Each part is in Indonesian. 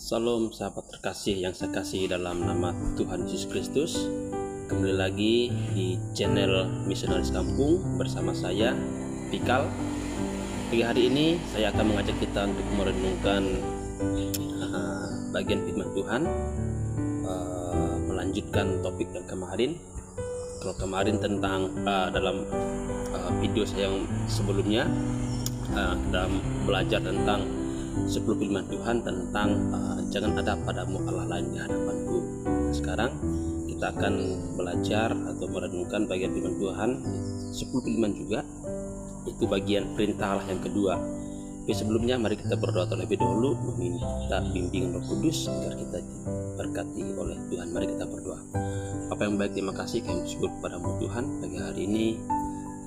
Salam sahabat terkasih yang saya kasih dalam nama Tuhan Yesus Kristus. Kembali lagi di channel Misionaris Kampung bersama saya, Pikal. Pagi hari ini saya akan mengajak kita untuk merenungkan bagian firman Tuhan, melanjutkan topik yang kemarin. Kalau kemarin tentang dalam video saya yang sebelumnya dalam belajar tentang 10 firman Tuhan tentang jangan ada padamu Allah lain di hadapanku. Sekarang kita akan belajar atau merenungkan bagian firman Tuhan 10 firman juga, itu bagian perintah Allah yang kedua. Tapi sebelumnya mari kita berdoa terlebih dahulu, meminta bimbingan Roh Kudus agar kita diberkati oleh Tuhan. Mari kita berdoa. Bapa yang baik, terima kasih kami bersyukur kepadamu Tuhan. Pagi hari ini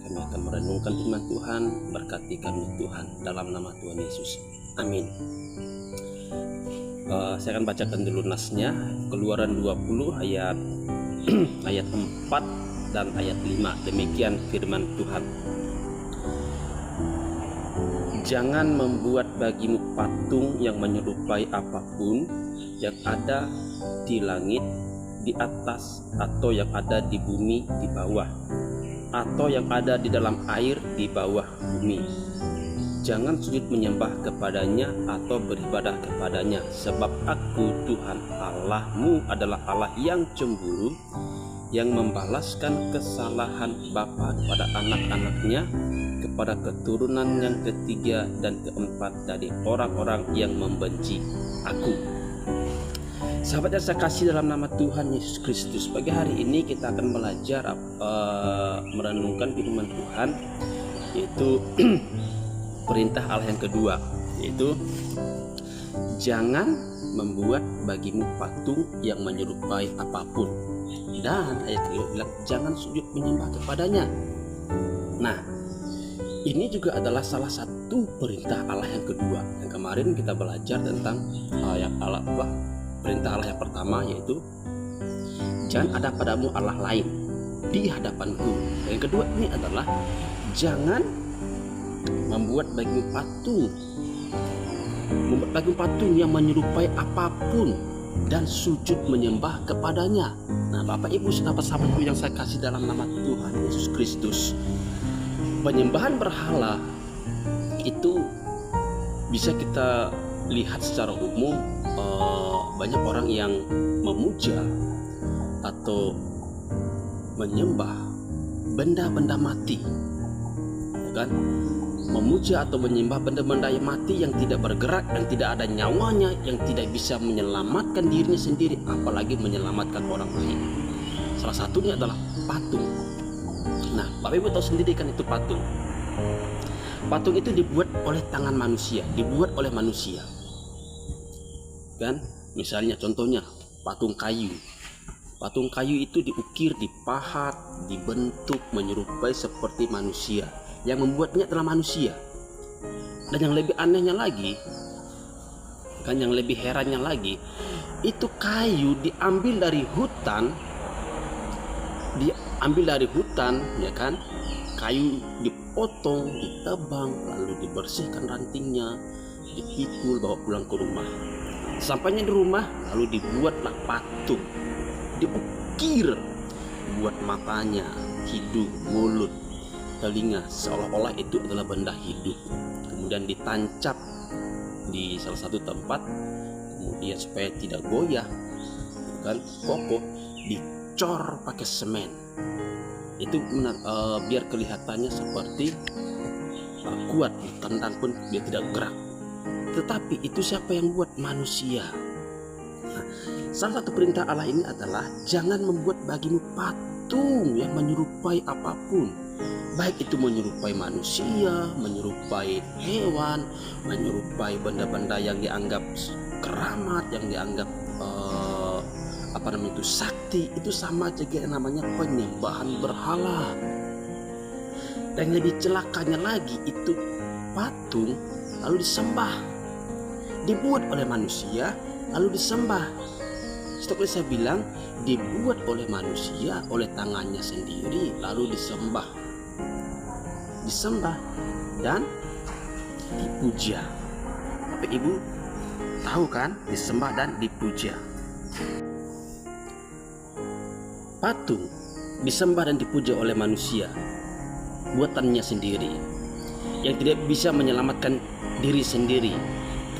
kami akan merenungkan firman Tuhan. Berkati kami Tuhan dalam nama Tuhan Yesus. Amin. Saya akan bacakan dulu nasnya. Keluaran 20 ayat ayat 4 dan ayat 5. Demikian firman Tuhan. Jangan membuat bagimu patung yang menyerupai apapun yang ada di langit di atas, atau yang ada di bumi di bawah, atau yang ada di dalam air di bawah bumi. Jangan sujud menyembah kepadanya atau beribadah kepadanya, sebab aku Tuhan Allahmu adalah Allah yang cemburu, yang membalaskan kesalahan bapa kepada anak-anaknya, kepada keturunan yang ketiga dan keempat dari orang-orang yang membenci aku. Sahabat yang saya kasih dalam nama Tuhan Yesus Kristus, pagi hari ini kita akan belajar merenungkan firman Tuhan, yaitu perintah Allah yang kedua, yaitu jangan membuat bagimu patung yang menyerupai apapun. Dan ayat kedua bilang jangan sujud menyembah kepadanya. Nah, ini juga adalah salah satu perintah Allah yang kedua. Yang kemarin kita belajar tentang perintah Allah yang pertama, yaitu jangan ada padamu Allah lain di hadapanku. Yang kedua ini adalah jangan membuat bagimu patung yang menyerupai apapun dan sujud menyembah kepadanya. Nah, Bapak Ibu sahabat-sahabatku yang saya kasih dalam nama Tuhan Yesus Kristus, penyembahan berhala itu bisa kita lihat secara umum. Banyak orang yang memuja atau menyembah benda-benda mati, ya kan? Memuja atau menyembah benda-benda yang mati, yang tidak bergerak, yang tidak ada nyawanya, yang tidak bisa menyelamatkan dirinya sendiri, apalagi menyelamatkan orang lain. Salah satunya adalah patung. Nah, Bapak Ibu tahu sendiri kan itu patung. Patung itu dibuat oleh tangan manusia, dibuat oleh manusia. Kan? Misalnya contohnya patung kayu. Patung kayu itu diukir, dipahat, dibentuk menyerupai seperti manusia. Yang membuatnya adalah manusia. Dan yang lebih anehnya lagi, kan, yang lebih herannya lagi, itu kayu diambil dari hutan, ya kan? Kayu dipotong, ditebang, lalu dibersihkan rantingnya, dipikul, bawa pulang ke rumah. Sampainya di rumah, lalu dibuatlah patung, diukir, buat matanya, hidung, mulut, telinga, seolah-olah itu adalah benda hidup. Kemudian ditancap di salah satu tempat, kemudian supaya tidak goyah, kan, kokoh, dicor pakai semen. Itu biar kelihatannya seperti kuat, ditendang pun dia tidak gerak. Tetapi itu siapa yang buat? Manusia. Nah, salah satu perintah Allah ini adalah jangan membuat bagimu patung yang menyerupai apapun. Baik itu menyerupai manusia, menyerupai hewan, menyerupai benda-benda yang dianggap keramat, yang dianggap sakti. Itu sama juga yang namanya penyembahan berhala. Dan lebih celakanya lagi, itu patung lalu disembah, dibuat oleh manusia lalu disembah. Setelah saya bilang dibuat oleh manusia, oleh tangannya sendiri, lalu disembah dan dipuja. Bapak Ibu, Tahu kan? Disembah dan dipuja. Patung disembah dan dipuja oleh manusia, buatannya sendiri, yang tidak bisa menyelamatkan diri sendiri.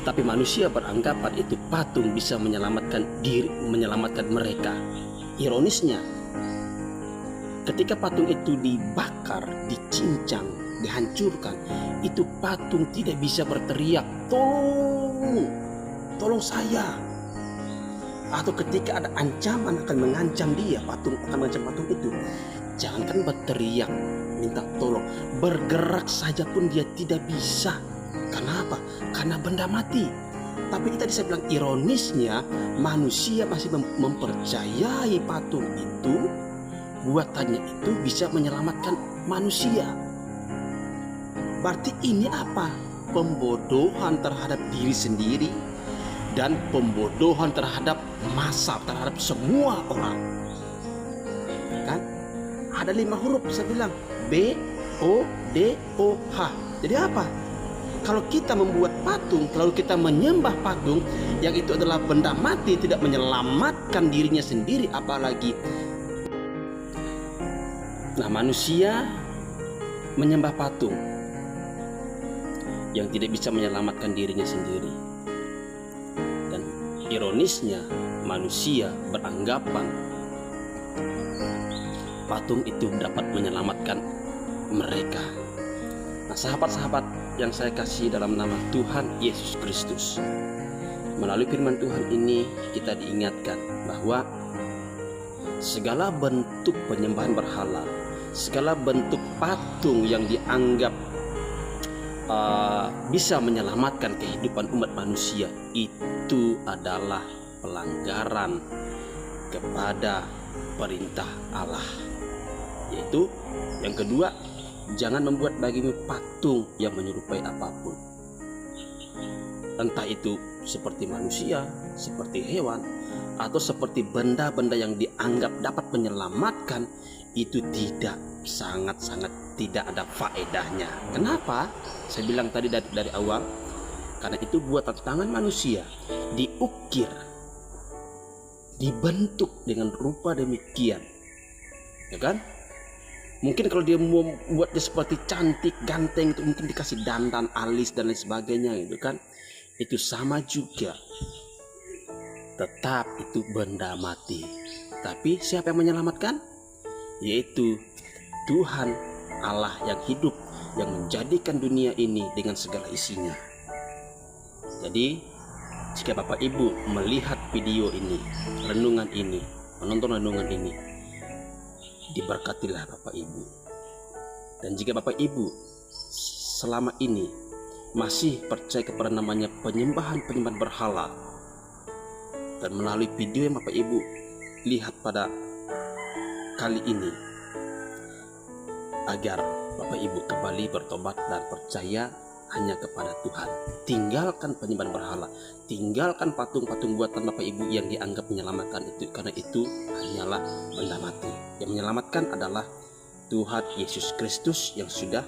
Tetapi manusia beranggapan itu patung bisa menyelamatkan diri, menyelamatkan mereka. Ironisnya, ketika patung itu dibakar, dicincang, dihancurkan, itu patung tidak bisa berteriak, "Tolong, tolong saya." Atau ketika ada ancaman akan mengancam dia, patung akan mengancam patung itu, jangankan berteriak minta tolong, bergerak saja pun dia tidak bisa. Kenapa? Karena benda mati. Tapi tadi saya bilang ironisnya, manusia masih mempercayai patung itu, buatannya itu bisa menyelamatkan manusia. Berarti ini apa? Pembodohan terhadap diri sendiri dan pembodohan terhadap massa, terhadap semua orang. Kan? Ada 5 huruf saya bilang, B, O, D, O, H. Jadi apa? Kalau kita membuat patung, kalau kita menyembah patung yang itu adalah benda mati, tidak menyelamatkan dirinya sendiri, apalagi. Nah, manusia menyembah patung yang tidak bisa menyelamatkan dirinya sendiri. Dan ironisnya, manusia beranggapan patung itu dapat menyelamatkan mereka. Nah, sahabat-sahabat yang saya kasih dalam nama Tuhan Yesus Kristus, melalui firman Tuhan ini kita diingatkan bahwa segala bentuk penyembahan berhala, segala bentuk patung yang dianggap bisa menyelamatkan kehidupan umat manusia, itu adalah pelanggaran kepada perintah Allah. Yaitu yang kedua, jangan membuat bagimu patung yang menyerupai apapun, entah itu seperti manusia, seperti hewan, atau seperti benda-benda yang dianggap dapat menyelamatkan. Itu tidak, sangat-sangat tidak ada faedahnya. Kenapa? Saya bilang tadi dari awal, karena itu buatan tangan manusia, diukir, dibentuk dengan rupa demikian, ya kan? Mungkin kalau dia mau buat dia seperti cantik, ganteng, itu mungkin dikasih dandan, alis dan lain sebagainya, gitu kan? Itu sama juga, tetap itu benda mati. Tapi siapa yang menyelamatkan? Yaitu Tuhan Allah yang hidup, yang menjadikan dunia ini dengan segala isinya. Jadi jika Bapak Ibu melihat video ini, renungan ini, menonton renungan ini, diberkatilah Bapak Ibu. Dan jika Bapak Ibu selama ini masih percaya kepada namanya penyembahan berhala, dan melalui video yang Bapak Ibu lihat pada kali ini, agar Bapak Ibu kembali bertobat dan percaya hanya kepada Tuhan. Tinggalkan penyembahan berhala, tinggalkan patung-patung buatan Bapak Ibu yang dianggap menyelamatkan itu, karena itu hanyalah benda mati. Yang menyelamatkan adalah Tuhan Yesus Kristus yang sudah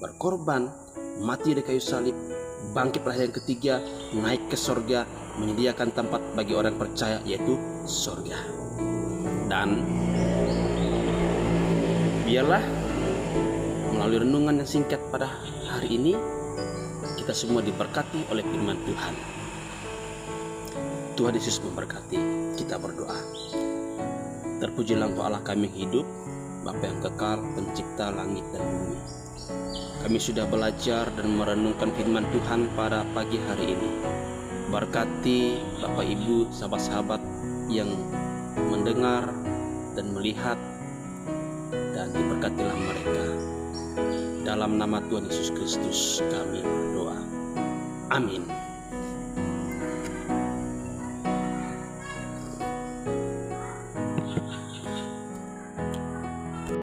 berkorban, mati di kayu salib, bangkit pada hari yang ketiga, naik ke sorga, menyediakan tempat bagi orang percaya, yaitu sorga. Dan biarlah melalui renungan yang singkat pada hari ini, kita semua diberkati oleh firman Tuhan. Tuhan Yesus memberkati. Kita berdoa. Terpujilah Engkau Allah kami yang hidup, Bapa yang kekal, pencipta langit dan bumi. Kami sudah belajar dan merenungkan firman Tuhan pada pagi hari ini. Berkati Bapak Ibu, sahabat-sahabat yang mendengar dan melihat, dan diberkatilah mereka. Dalam nama Tuhan Yesus Kristus kami berdoa. Amin.